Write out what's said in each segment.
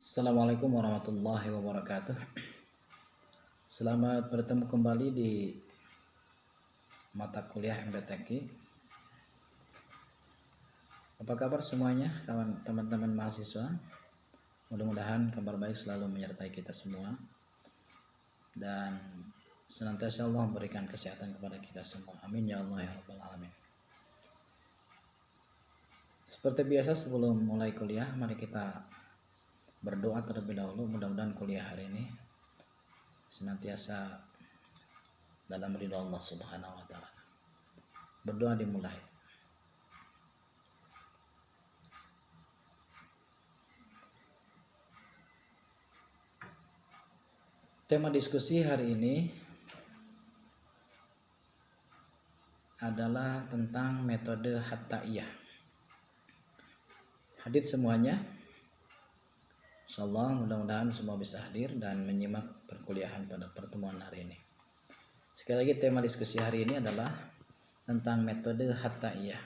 Assalamualaikum warahmatullahi wabarakatuh. Selamat bertemu kembali di mata kuliah MDTQ. Apa kabar semuanya teman-teman mahasiswa? Mudah-mudahan kabar baik selalu menyertai kita semua dan senantiasa Allah memberikan kesehatan kepada kita semua. Amin ya Allah ya rabbal alamin. Seperti biasa sebelum mulai kuliah, mari kita berdoa terlebih dahulu. Mudah-mudahan kuliah hari ini senantiasa dalam ridha Allah Subhanahu wa taala. Berdoa dimulai. Tema diskusi hari ini adalah tentang metode Hattaiyah. Hadir semuanya? Insyaallah mudah-mudahan semua bisa hadir dan menyimak perkuliahan pada pertemuan hari ini. Sekali lagi tema diskusi hari ini adalah tentang metode Hattaiyah.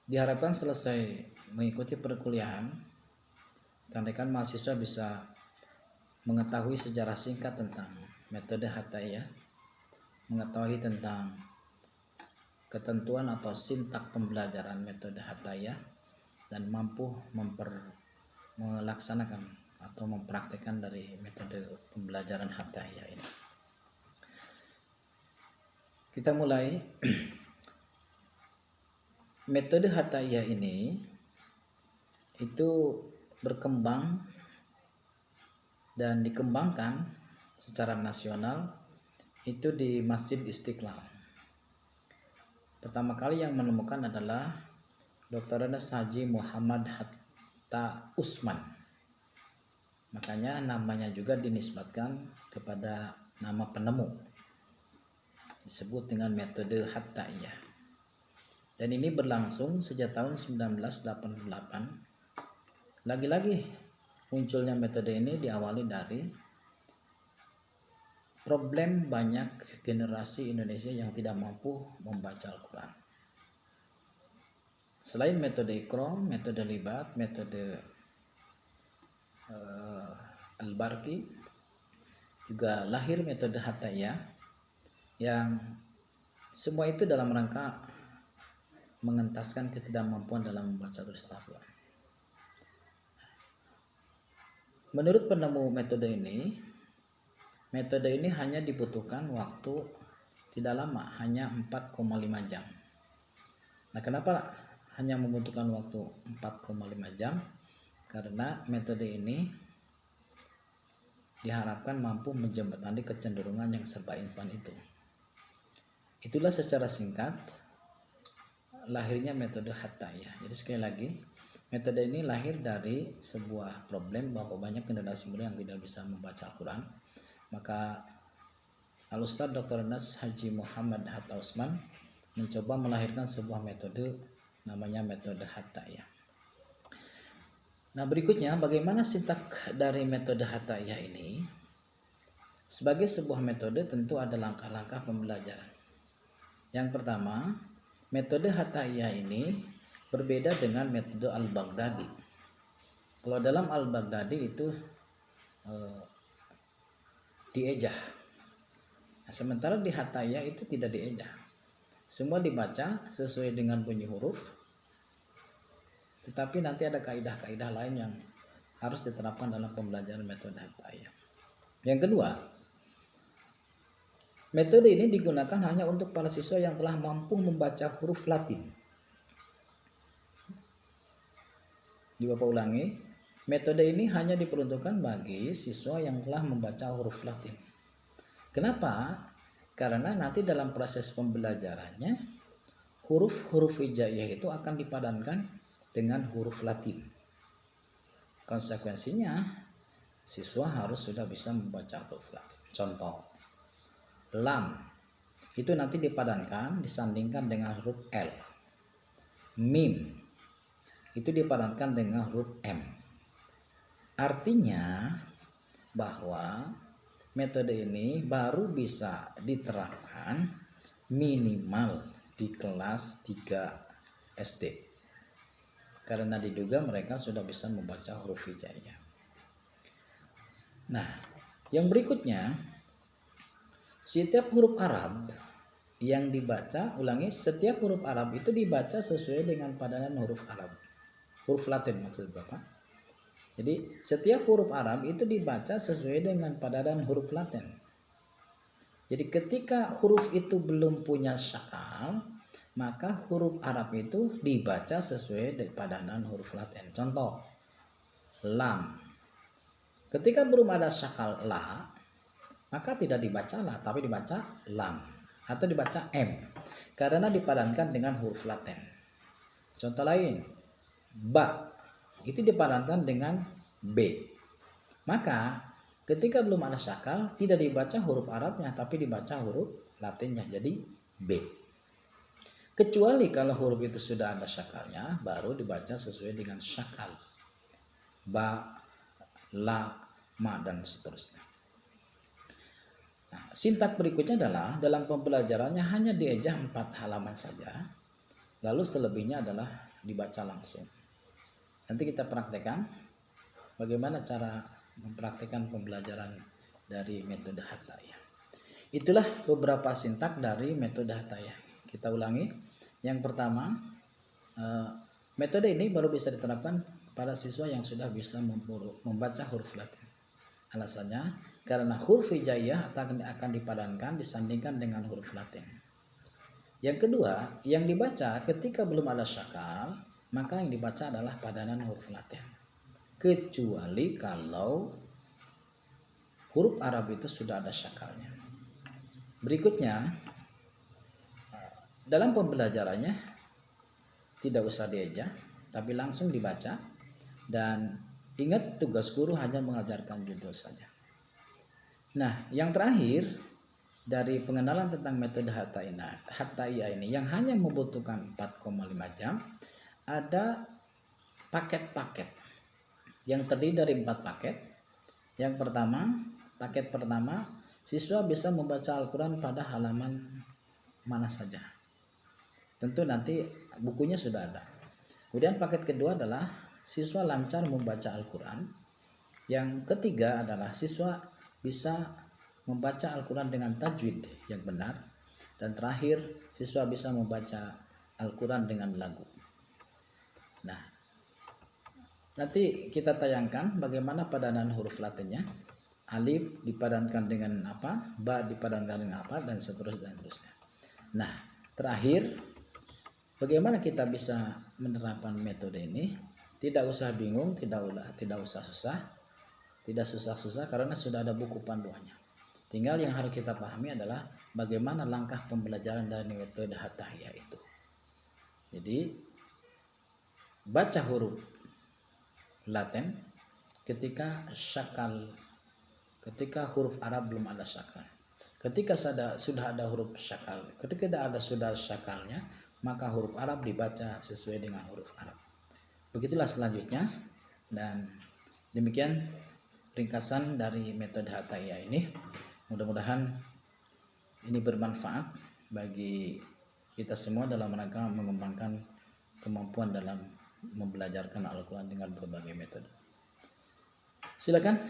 Diharapkan selesai mengikuti perkuliahan, rekan-rekan mahasiswa bisa mengetahui sejarah singkat tentang metode Hattaiyah, mengetahui tentang ketentuan atau sintak pembelajaran metode Hattaiyah, dan mampu melaksanakan atau mempraktekkan dari metode pembelajaran Hattaiyah ini. Kita mulai. Metode Hattaiyah ini itu berkembang dan dikembangkan secara nasional itu di Masjid Istiqlal. Pertama kali yang menemukan adalah Dr. Haji Muhammad Hatta Usman. Makanya namanya juga dinisbatkan kepada nama penemu, disebut dengan metode Hattaiyah. Dan ini berlangsung sejak tahun 1988. Lagi-lagi munculnya metode ini diawali dari problem banyak generasi Indonesia yang tidak mampu membaca Al-Quran. Selain metode Iqra, metode Libat, metode Al-Barqi, juga lahir metode Hattaiyah yang semua itu dalam rangka mengentaskan ketidakmampuan dalam membaca tulis Al-Quran. Menurut penemu metode ini hanya dibutuhkan waktu tidak lama, hanya 4,5 jam. Nah, kenapa hanya membutuhkan waktu 4,5 jam? Karena metode ini diharapkan mampu menjembatani kecenderungan yang serba instan itu. Itulah secara singkat lahirnya metode Hattaiyah. Jadi sekali lagi, metode ini lahir dari sebuah problem bahwa banyak generasi muda yang tidak bisa membaca Al-Quran. Maka Al-Ustadz Dr. Haji Muhammad Hatta Usman mencoba melahirkan sebuah metode namanya metode Hattaiyah. Nah, berikutnya bagaimana sintak dari metode Hattaiyah ini? Sebagai sebuah metode tentu ada langkah-langkah pembelajaran. Yang pertama, metode Hattaiyah ini berbeda dengan metode Al-Baghdadi. Kalau dalam Al-Baghdadi itu diejah. Nah, sementara di Hattaiyah itu tidak diejah. Semua dibaca sesuai dengan bunyi huruf. Tetapi nanti ada kaidah-kaidah lain yang harus diterapkan dalam pembelajaran metode Hattaiyah. Yang kedua, metode ini digunakan hanya untuk para siswa yang telah mampu membaca huruf Latin. Bapak ulangi, metode ini hanya diperuntukkan bagi siswa yang telah membaca huruf Latin. Kenapa? Karena nanti dalam proses pembelajarannya huruf-huruf hijaiyah itu akan dipadankan dengan huruf Latin. Konsekuensinya siswa harus sudah bisa membaca huruf Latin. Contoh, lam itu nanti dipadankan, disandingkan dengan huruf L. Mim itu dipadankan dengan huruf M. Artinya bahwa metode ini baru bisa diterapkan minimal di kelas 3 SD. karena diduga mereka sudah bisa membaca huruf hijaiyah. Nah, yang berikutnya, setiap huruf Arab yang dibaca, ulangi, setiap huruf Arab itu dibaca sesuai dengan padanan huruf Arab. Huruf Latin maksud Bapak. Jadi setiap huruf Arab itu dibaca sesuai dengan padanan huruf Latin. Jadi ketika huruf itu belum punya syakal, maka huruf Arab itu dibaca sesuai dengan padanan huruf Latin. Contoh, lam. Ketika belum ada syakal la, maka tidak dibaca la, tapi dibaca lam atau dibaca m, karena dipadankan dengan huruf Latin. Contoh lain, ba, itu dipadankan dengan b. Maka ketika belum ada syakal, tidak dibaca huruf Arabnya, tapi dibaca huruf Latinnya, jadi b. Kecuali kalau huruf itu sudah ada syakalnya, baru dibaca sesuai dengan syakal. Ba, la, ma, dan seterusnya. Nah, sintak berikutnya adalah dalam pembelajarannya hanya diejah 4 halaman saja, lalu selebihnya adalah dibaca langsung. Nanti kita praktekkan bagaimana cara mempraktekkan pembelajaran dari metode Hatta'iyah. Itulah beberapa sintak dari metode Hatta'iyah. Kita ulangi. Yang pertama, metode ini baru bisa diterapkan pada siswa yang sudah bisa membaca huruf Latin. Alasannya karena huruf hijaiyah akan dipadankan disandingkan dengan huruf Latin. Yang kedua, yang dibaca ketika belum ada syakal, maka yang dibaca adalah padanan huruf Latin. Kecuali kalau huruf Arab itu sudah ada syakalnya. Berikutnya, dalam pembelajarannya tidak usah diejah, tapi langsung dibaca. Dan ingat, tugas guru hanya mengajarkan judul saja. Nah, yang terakhir dari pengenalan tentang metode Hatta'iyah ini yang hanya membutuhkan 4,5 jam, ada paket-paket yang terdiri dari 4 paket. Yang pertama, paket pertama, siswa bisa membaca Al-Quran pada halaman mana saja. Tentu nanti bukunya sudah ada. Kemudian paket kedua adalah siswa lancar membaca Al-Quran. Yang ketiga adalah siswa bisa membaca Al-Quran dengan tajwid yang benar. Dan terakhir, siswa bisa membaca Al-Quran dengan lagu. Nah, nanti kita tayangkan bagaimana padanan huruf Latinnya. Alif dipadankan dengan apa, ba dipadankan dengan apa, dan seterusnya. Nah, terakhir, bagaimana kita bisa menerapkan metode ini? Tidak usah bingung, tidak usah susah, tidak susah-susah karena sudah ada buku panduannya. Tinggal yang harus kita pahami adalah bagaimana langkah pembelajaran dari metode Hatta'iyah itu. Jadi baca huruf Latin ketika huruf Arab belum ada syakal. Ketika sudah ada huruf syakal, ketika sudah syakalnya, maka huruf Arab dibaca sesuai dengan huruf Arab. Begitulah selanjutnya, dan demikian ringkasan dari metode Hatta'iyah ini. Mudah-mudahan ini bermanfaat bagi kita semua dalam rangka mengembangkan kemampuan dalam membelajarkan Al-Quran dengan berbagai metode. Silakan,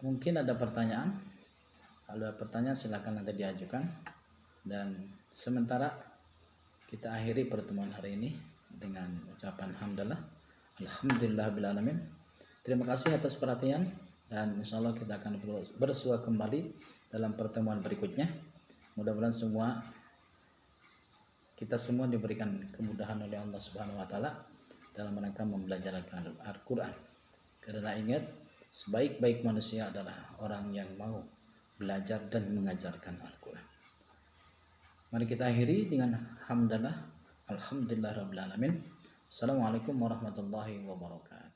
mungkin ada pertanyaan. Kalau ada pertanyaan silakan nanti diajukan. Dan sementara kita akhiri pertemuan hari ini dengan ucapan hamdalah. Alhamdulillahirrahmanirrahim. Terima kasih atas perhatian, dan insya Allah kita akan bersua kembali dalam pertemuan berikutnya. Mudah-mudahan kita semua diberikan kemudahan oleh Allah Subhanahu wa taala dalam rangka membelajarkan Al-Quran. Karena ingat, sebaik-baik manusia adalah orang yang mau belajar dan mengajarkan Al-Quran. Mari kita akhiri dengan hamdalah. Alhamdulillahirrahmanirrahim. Assalamualaikum warahmatullahi wabarakatuh.